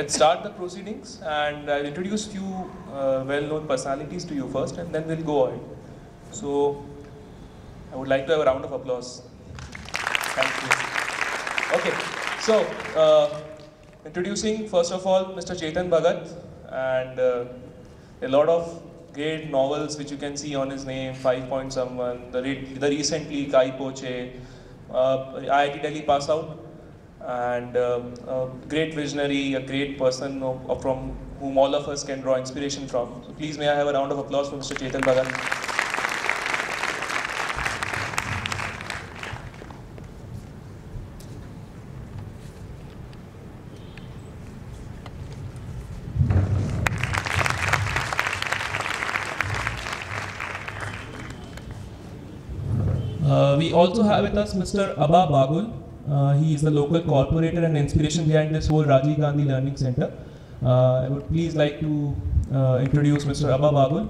let's start the proceedings, and I'll introduce few well-known personalities to you first, and then we'll go ahead. So, I would like to have a round of applause. Thank you. Okay, so introducing first of all Mr. Chetan Bhagat, and a lot of great novels which you can see on his name, 5 Point Someone, the recently Kai Poche, IIT Delhi pass out, and a great visionary, a great person from whom all of us can draw inspiration from. So please may I have a round of applause for Mr. Chetan Bhagat. We also have with us Mr. Abba Bagul. He is the local corporator and inspiration behind this whole Rajiv Gandhi Learning Center. I would please like to introduce Mr. Abba Bagul.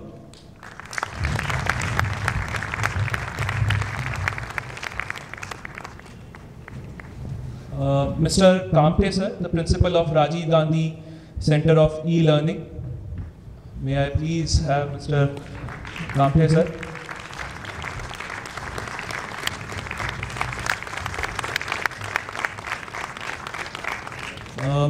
Mr. Kamte sir, the principal of Rajiv Gandhi Center of E-Learning. May I please have Mr. Kamte sir.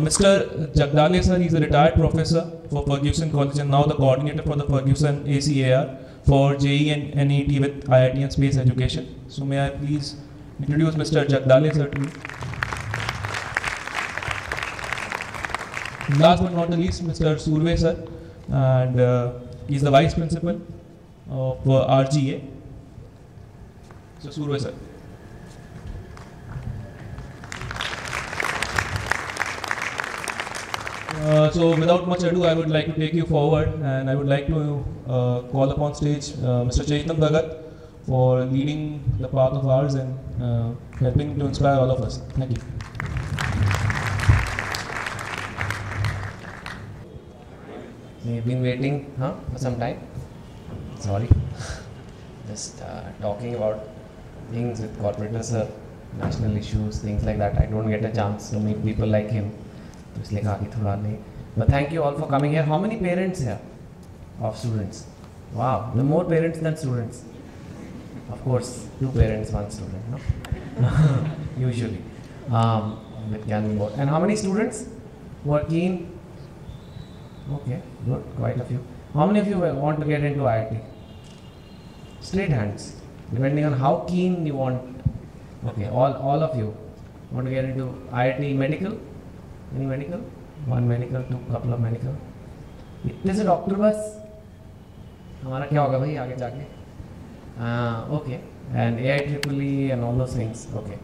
Mr. Jagdale sir, he is a retired professor for Ferguson College and now the coordinator for the Ferguson ACAR for JEE and NET with IIT and Space Education. So may I please introduce Mr. Jagdale sir to you. Last but not the least, Mr. Surve sir, and he is the vice principal of RGA. So Surve sir. So without much ado, I would like to take you forward, and I would like to call upon stage Mr. Chetan Bhagat for leading the path of ours and helping to inspire all of us. Thank you. We've been waiting for some time. Sorry. Just talking about things with corporators, national issues, things like that. I don't get a chance to meet people like him. But thank you all for coming here. How many parents here of students? Wow, the more parents than students. Of course, 2 parents, 1 student, no? Usually. It can be more. And how many students who are keen? Okay, good, quite a few. How many of you want to get into IIT? Straight hands, depending on how keen you want. Okay, all of you want to get into IIT medical? Any medical? 1 medical, 2, couple of medical. Is it octopus? हमारा क्या होगा भाई आगे जाके? Okay. And AIEEE and all those things. Okay.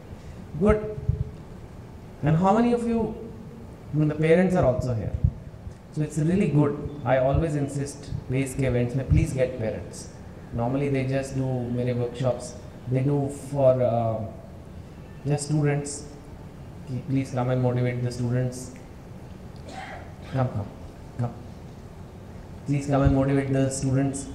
Good. And how many of you? I mean, the parents are also here. So it's really good. I always insist, base के events में please get parents. Normally they just do many workshops. They do for just students. Please come and motivate the students. Come. Please come and motivate the students.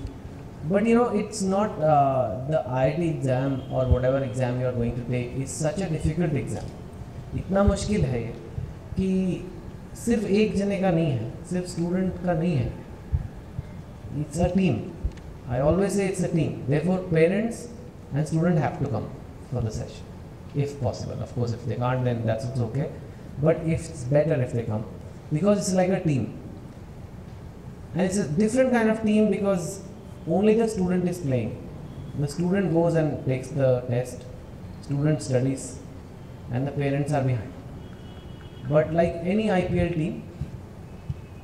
But you know, it's not the IIT exam or whatever exam you are going to take is such a difficult exam. इतना मुश्किल है ये कि सिर्फ एक जने का नहीं है, सिर्फ स्टूडेंट का नहीं है. It's a team. I always say it's a team. Therefore, parents and student have to come for the session. If possible. Of course, if they can't, then that's okay. But it's better if they come because it's like a team. And it's a different kind of team because only the student is playing. The student goes and takes the test, student studies, and the parents are behind. But like any IPL team,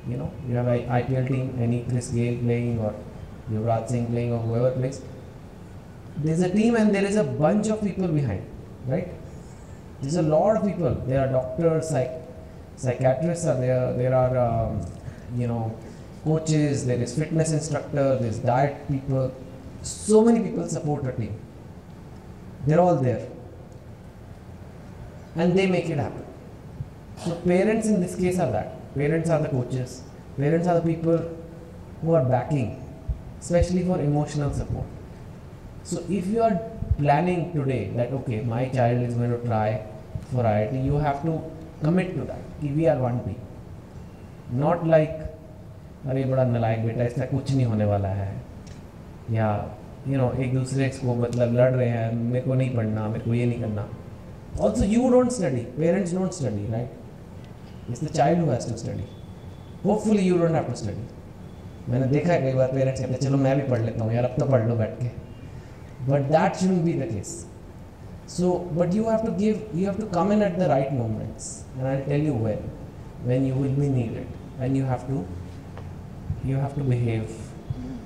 you know, you have an IPL team, any Chris Gale playing or Yuvraj Singh playing or whoever plays, there's a team and there is a bunch of people behind. Right? There's a lot of people. There are doctors, psychiatrists are there. There are, coaches. There is fitness instructor. There's diet people. So many people support a team. They're all there, and they make it happen. So parents in this case are that. Parents are the coaches. Parents are the people who are backing, especially for emotional support. So if you are planning today that okay, my child is going to try for IIT, you have to commit to that. We are one team. Not like अरे बड़ा नालायक बेटा इसका कुछ नहीं होने वाला है, या एक दूसरे को मतलब लड़ रहे हैं, मेरे को नहीं पढ़ना, मेरे को ये नहीं करना. Also you don't study, parents don't study, right? It's the child who has to study. Hopefully you don't have to study. मैंने देखा है कई बार पेरेंट्स कहते हैं चलो मैं भी पढ़ लेता हूँ यार, अब तो पढ़ लो बैठ के. But that shouldn't be the case. So, but you have to come in at the right moments, and I'll tell you when you will be needed, and you have to behave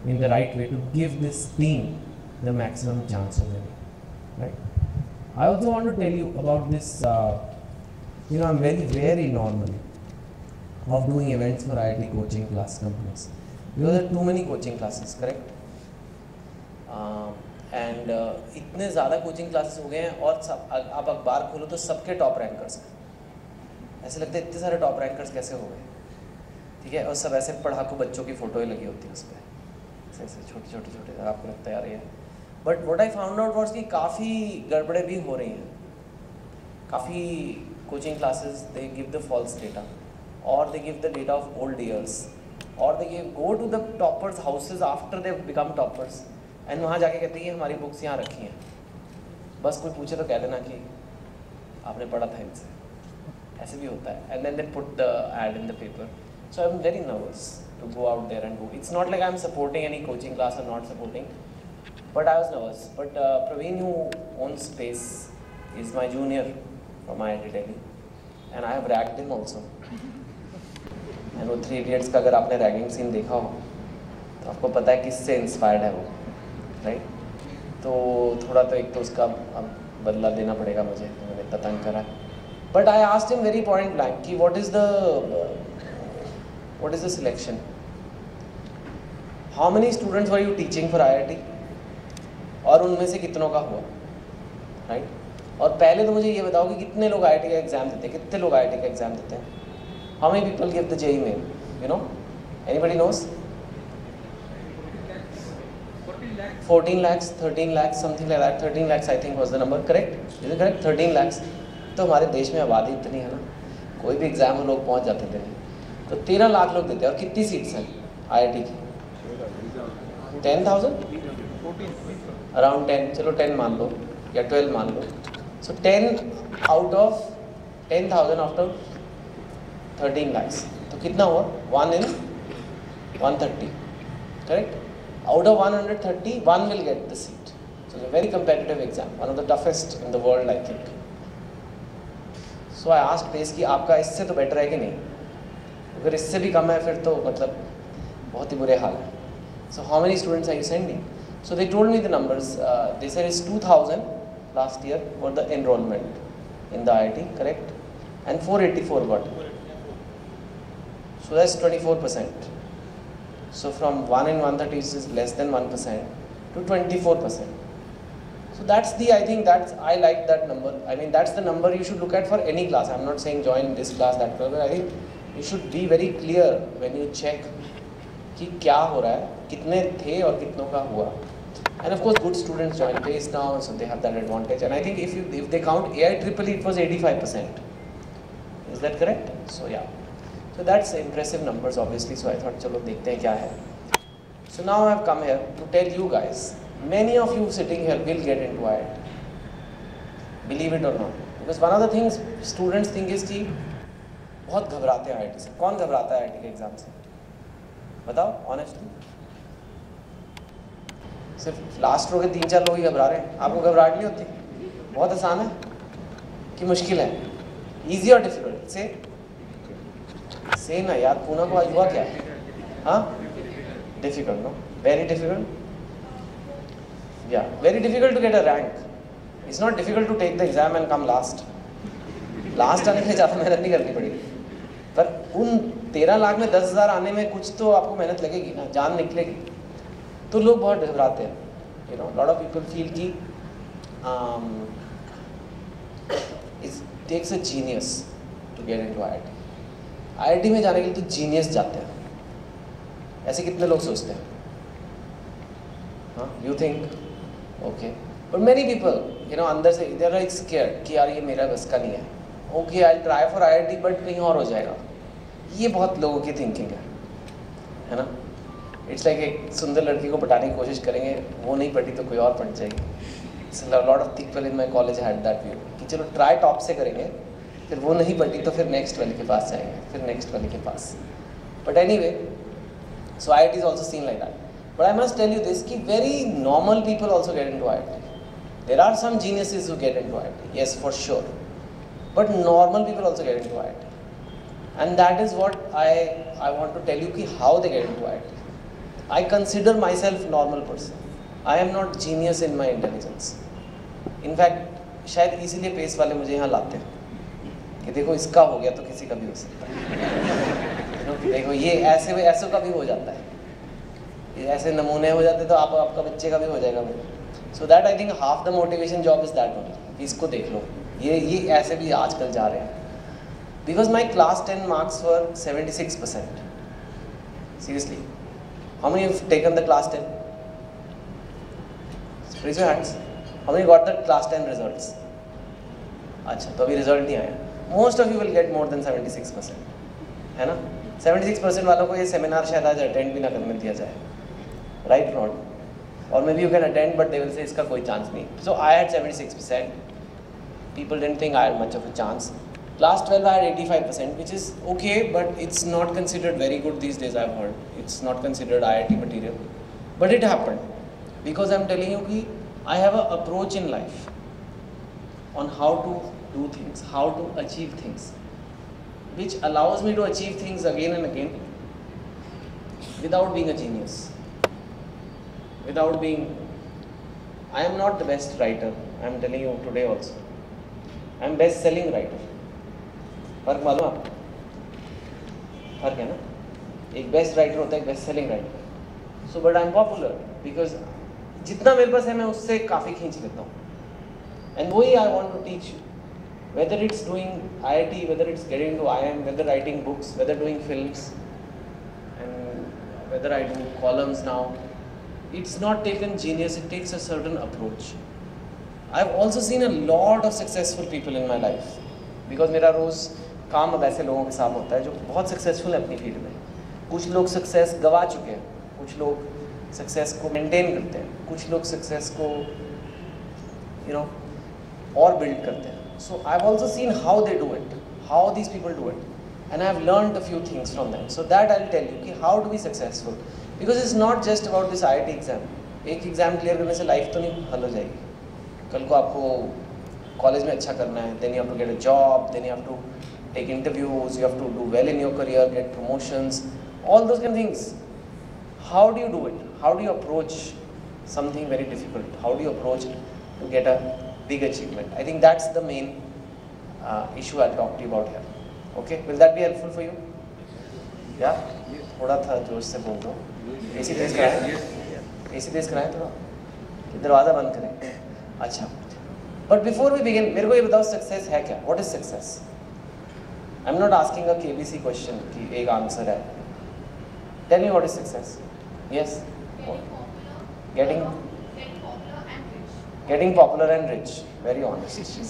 in the right way to give this team the maximum chance of winning, right? I also want to tell you about this, I'm very, very normal of doing events for IIT coaching class companies. Because there are too many coaching classes, correct? And इतने ज़्यादा coaching classes हो गए हैं, और सब आप अखबार खोलो तो सबके टॉप रैंकर्स हैं. ऐसे लगता है इतने सारे टॉप रैंकर्स कैसे हो गए, ठीक है, और सब ऐसे पढ़ाकू बच्चों की फ़ोटो ही लगी होती है उस पर, ऐसे छोटे, आपको लगता है यार ये. But what I found out was कि काफ़ी गड़बड़े भी हो रही हैं. काफ़ी coaching classes they give the false data, और they give the data of old years, और they go to the toppers houses after they become toppers, and वहाँ जाके कहते हैं हमारी बुक्स यहाँ रखी हैं, बस कोई पूछे तो कह देना कि आपने पढ़ा था इनसे. ऐसे भी होता है. And then they put the ad in the paper. So I am very nervous to go out there and do. It's not like I am supporting any coaching class or not supporting, but I was nervous. But Praveen, who owns Space, is my junior from IIT Delhi, and I have ragged him also. And वो 3 Idiots का अगर आपने ragging scene देखा हो तो आपको पता है किससे इंस्पायर्ड है वो, राइट? तो थोड़ा तो एक तो उसका अब बदला देना पड़ेगा मुझे, तो मैंने इतना तंग करा. But I asked him very point blank कि what is the selection, how many students were you teaching for IIT, और उनमें से कितनों का हुआ, राइट? और पहले तो मुझे ये बताओ कि कितने लोग IIT का एग्जाम देते हैं, कितने लोग IIT का एग्जाम देते हैं? How many people give the JEE Main, anybody knows? 14 lakhs, 13 lakhs, something like that. 13 lakhs I think was the number, correct? Is it correct? 13 lakhs. तो हमारे देश में आबादी इतनी है ना, कोई भी एग्जाम में लोग पहुंच जाते थे. तो 13 लाख लोग देते हैं. और कितनी सीट्स हैं IIT की? 10,000? अराउंड 10, चलो 10 मान लो या 12 मान लो. सो 10 आउट ऑफ 10,000 आफ्टर 13 lakhs, तो कितना हुआ? 1 in 130, correct? Out of 130, 1 will get the seat. So it's a very competitive exam, one of the toughest in the world, I think. So I asked Pace कि आपका इससे तो better है कि नहीं? अगर इससे भी कम है फिर तो मतलब बहुत ही बुरे हाल है. So how many students are you sending? So they told me the numbers. They said it's 2,000 last year for the enrollment in the IIT, correct? And 484 got it. So that's 24%. So from 1 in 130 is less than 1% to 24%. So that's I think I like that number. I mean, that's the number you should look at for any class. I'm not saying join this class, that class, but I think you should be very clear when you check कि क्या हो रहा है, कितने थे और कितनों का हुआ. And of course, good students join Pace now, so they have that advantage. And I think if they count AIEEE, it was 85%. Is that correct? So yeah. So that's impressive numbers, obviously. So I thought, चलो देखते हैं क्या है. So now I have come here to tell you guys, many of you sitting here will get into IIT. Believe it or not. Because one of the things students think is कि बहुत घबराते हैं IIT से. कौन घबराता है IIT के exam से? बताओ ऑनेस्टली. सिर्फ लास्ट रो के 3-4 लोग ही घबरा रहे हैं. आपको घबराहट नहीं होती? बहुत आसान है कि मुश्किल है? ईजी और डिफिकल्ट से ना यार. पूना को आज हुआ क्या है? हाँ, difficult. No, very difficult. Yeah very difficult to get a rank. It's not difficult to take the exam and come last. Last आने के लिए ज़्यादा मेहनत नहीं करनी पड़ेगी, पर उन 13 लाख में 10,000 आने में कुछ तो आपको मेहनत लगेगी ना, जान निकलेगी. तो लोग बहुत घबराते हैं. लॉट ऑफ पीपल फील कि it takes a genius to get into IIT. IIT में जाने के लिए तो जीनियस जाते हैं. ऐसे कितने लोग सोचते हैं? हाँ, you think okay, but many people अंदर से दे आर लाइक स्केयर्ड कि यार ये मेरा बस का नहीं है. Okay, I try for IIT, but कहीं और हो जाएगा. ये बहुत लोगों की थिंकिंग है ना. इट्स लाइक एक सुंदर लड़की को पटाने की कोशिश करेंगे, वो नहीं पटी तो कोई और पट जाएगी. Lot of people in my college had that view कि चलो ट्राई टॉप से करेंगे, फिर वो नहीं पटी तो फिर नेक्स्ट वाले के पास जाएंगे, फिर नेक्स्ट वाले के पास. But anyway, so IIT is also seen like that. But I must tell you this कि very normal people also get into IIT. There are some geniuses who get into IIT, yes, for sure. But normal people also get into IIT. And that is what I want to tell you ki how they get into IIT. I consider myself normal person. I am not genius in my intelligence. In fact, शायद इसीलिए pace वाले मुझे यहाँ लाते हैं कि देखो इसका हो गया तो किसी का भी हो सकता है. देखो ये ऐसे का भी हो जाता है, ये ऐसे नमूने हो जाते तो आपका बच्चे का भी हो जाएगा. So that I think half the motivation job is that only. इसको देख लो, ये ऐसे भी आजकल जा रहे हैं. Because my class 10 marks were 76%. Seriously, how many have taken the class 10? Raise your hands. How many got the class 10 results? अच्छा, तो अभी रिजल्ट नहीं आया. Most of you will get more than 76%, है ना. 76% वालों को ये सेमिनार शायद आज अटेंड भी ना करने दिया जाए, right or not? Or maybe you can attend, but they will say इसका कोई चांस नहीं. So I had 76%. People didn't think I had much of a chance. Class 12 I had 85%, which is okay, but it's not considered very good these days. I've heard it's not considered IIT material, but it happened because I'm telling you कि I have an approach in life on how to do things, how to achieve things, which allows me to achieve things again and again without being a genius. Without being, I am not the best writer. I am telling you today also. I am best selling writer. फर्क मालूम आपको? फर्क है ना? एक best writer होता है, एक best selling writer. So but I am popular because जितना मेरे पास है मैं उससे काफ़ी खींच लेता हूँ. And वही I want to teach you. Whether it's doing IIT, whether it's getting into IIM, whether writing books, whether doing films, and whether I do columns now. It's not taken genius, it takes a certain approach. I've also seen a lot of successful people in my life because मेरा रोज़ काम अब ऐसे लोगों के साथ होता है जो बहुत सक्सेसफुल है अपनी फील्ड में. कुछ लोग सक्सेस गवा चुके हैं, कुछ लोग सक्सेस को मेंटेन करते हैं, कुछ लोग सक्सेस को और बिल्ड करते हैं. So I've also seen how they do it, how these people do it, and I've learned a few things from them. So that I'll tell you कि how to be successful. Because it's not just about this IIT exam. एक exam clear करने से life तो नहीं हल हो जाएगी. कल को आपको कॉलेज में अच्छा करना है, then you have to get a job, then you have to take interviews, you have to do well in your career, get promotions, all those kind of things. How do you do it? How do you approach something very difficult? How do you approach to get a big achievement? I think that's the main issue I'll talk to you about here. Okay, will that be helpful for you? Yeah? थोड़ा था जोश से बोल दो. AC तेज कराएं? AC तेज कराएं थोड़ा? दरवाज़ा बंद करें. अच्छा. But before we begin, मेरे को ये बताओ सक्सेस है क्या? What is success? I'm not asking a KBC question कि एक आंसर है. Tell me what is success? Yes. Getting popular and rich. Very honest.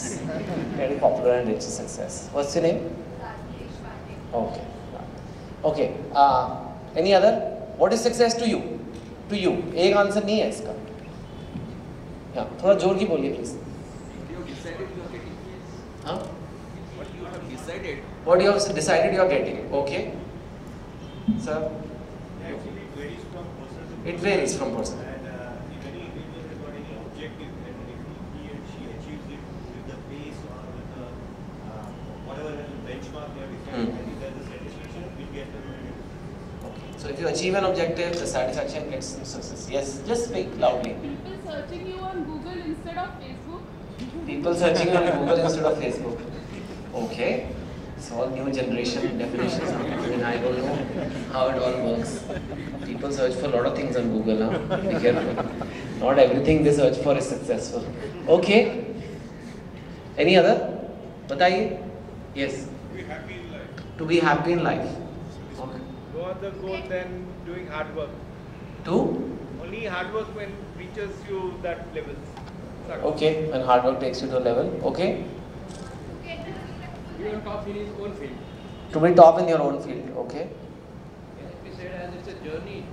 Getting popular and rich is success. What's your name? Okay. Okay. Any other? What is success to you? To you. एक answer नहीं है इसका. हाँ, थोड़ा जोर की बोलिए please. हाँ? What you have decided you are getting. Okay. Sir. Actually, it varies from person to person. It varies from person. And if any individual has got any objective, and if he and she achieves it with the pace or with the whatever benchmark they have decided, I think there's a satisfaction we get the reward. Okay. So if you achieve an objective, the satisfaction gets some success. Yes. Just speak loudly. People searching you on Google instead of Facebook. People searching on Google instead of Facebook. Okay. It's all new generation definitions. I mean, I don't know how it all works. People search for a lot of things on Google now. Be careful. Not everything they search for is successful. Okay. Any other? बताइए. Yes. To be happy in life. To be happy in life. Okay. No other goal than doing hard work. To? Only hard work when reaches you that level. Okay. When hard work takes you to a level. Okay. He on top in his own field. To be top in your own field, okay? We said as it's a journey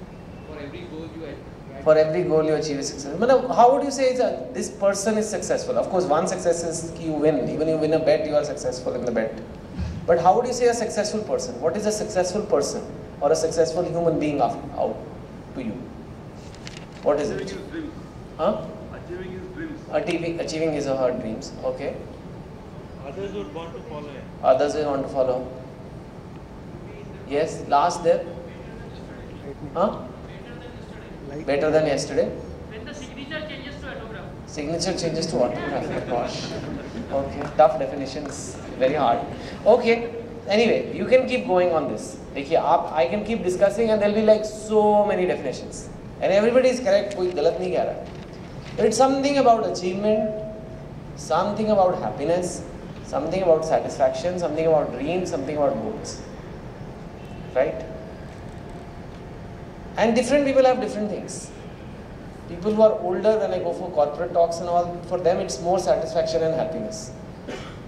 for every goal you achieve. For every goal you achieve is success. How would you say this person is successful? Of course, one success is you win. Even you win a bet, you are successful in the bet. But how would you say a successful person? What is a successful person or a successful human being out to you? What is it? Huh? Achieving his dreams. Achieving his or her dreams. Okay. Others would want to follow him. Others will want to follow. Yes. Last there. Huh? Better than yesterday. When the signature changes to autograph. Signature changes to autograph. Gosh. Okay. Tough definitions. Very hard. Okay. Anyway, you can keep going on this. I can keep discussing and there will be like so many definitions. And everybody is correct. कोई गलत नहीं कह रहा है. But it's something about achievement, something about happiness, something about satisfaction, something about dreams, something about goals. Right? And different people have different things. People who are older, when I go for corporate talks and all, for them it's more satisfaction and happiness.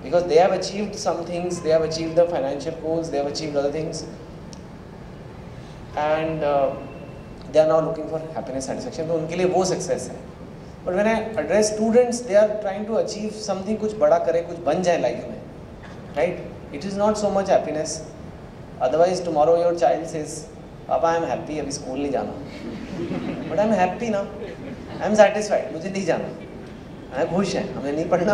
Because they have achieved some things, they have achieved the financial goals, they have achieved other things. And they are now looking for happiness, satisfaction. So, उनके लिए वो success है. But when I address students, they are trying to achieve something, कुछ बड़ा करे, कुछ बन जाए life में. Right? It is not so much happiness. Otherwise, tomorrow your child says, Papa, I am happy, अभी school नहीं जाना. But I am happy now. I am satisfied. मुझे नहीं जाना. मैं खुश है. हमें नहीं पढ़ना.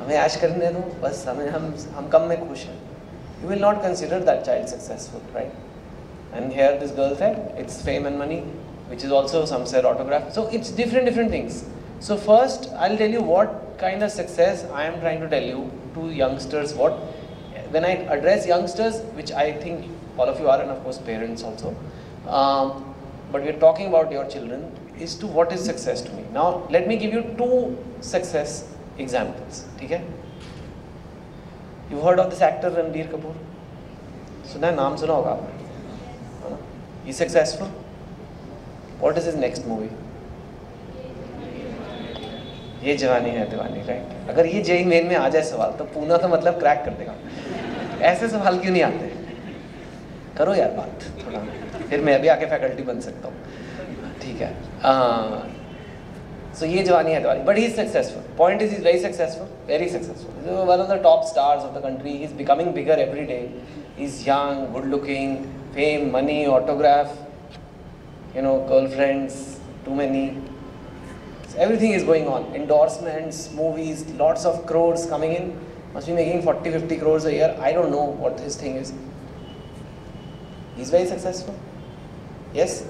हमें ऐश करने दो. बस हम कम में खुश हैं. You will not consider that child successful, right? And here this girl said, it's fame and money, which is also some said autograph. So it's different things. So first, I'll tell you what kind of success I am trying to tell you to youngsters. When I address youngsters, which I think all of you are, and of course parents also, but we're talking about your children, is to what is success to me. Now, let me give you two success examples. Okay? You've heard of this actor Ranbir Kapoor? सुना है, नाम सुना होगा आपने? He's successful. What is his next movie? ये जवानी है दीवानी, right? अगर ये जेई मेन में आ जाए सवाल तो पूना तो मतलब क्रैक कर देगा. ऐसे सवाल क्यों नहीं आते? करो यार बात थोड़ा, फिर मैं भी आके फैकल्टी बन सकता हूँ. ठीक है. So ये जवानी है दीवानी. But he is successful. Point is, he is very successful, very successful. He's one of the top stars of the country. He's becoming bigger every day. He's young, good looking, fame, money, autograph, girlfriends, too many. So everything is going on. Endorsements, movies, lots of crores coming in. Must be making 40-50 crores a year. I don't know what his thing is. He's very successful. Yes?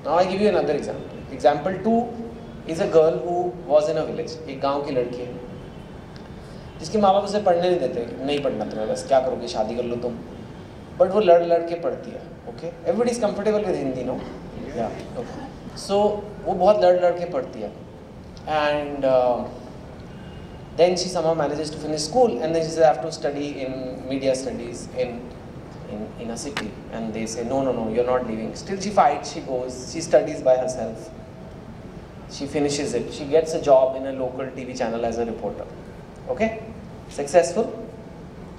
Now I give you another example. Example 2 is a girl who was in a village. एक गांव की लड़की है जिसके माँ बाप उसे पढ़ने नहीं देते. नहीं पढ़ना तुम्हें, बस क्या करोगे, शादी कर लो तुम. बट वो लड़ के पढ़ती है. Okay, everybody is comfortable with Hindi, no? Yeah, okay. So वो बहुत लड़ के पढ़ती है. And then she somehow manages to finish school, and then she says I have to study in media studies in a city, and they say no, you're not leaving. Still she fights, she goes, she studies by herself, she finishes it, she gets a job in a local TV channel as a reporter. Okay, successful?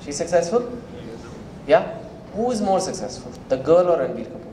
She's successful? Yeah. Who is more successful, the girl or Ranbir Kapoor?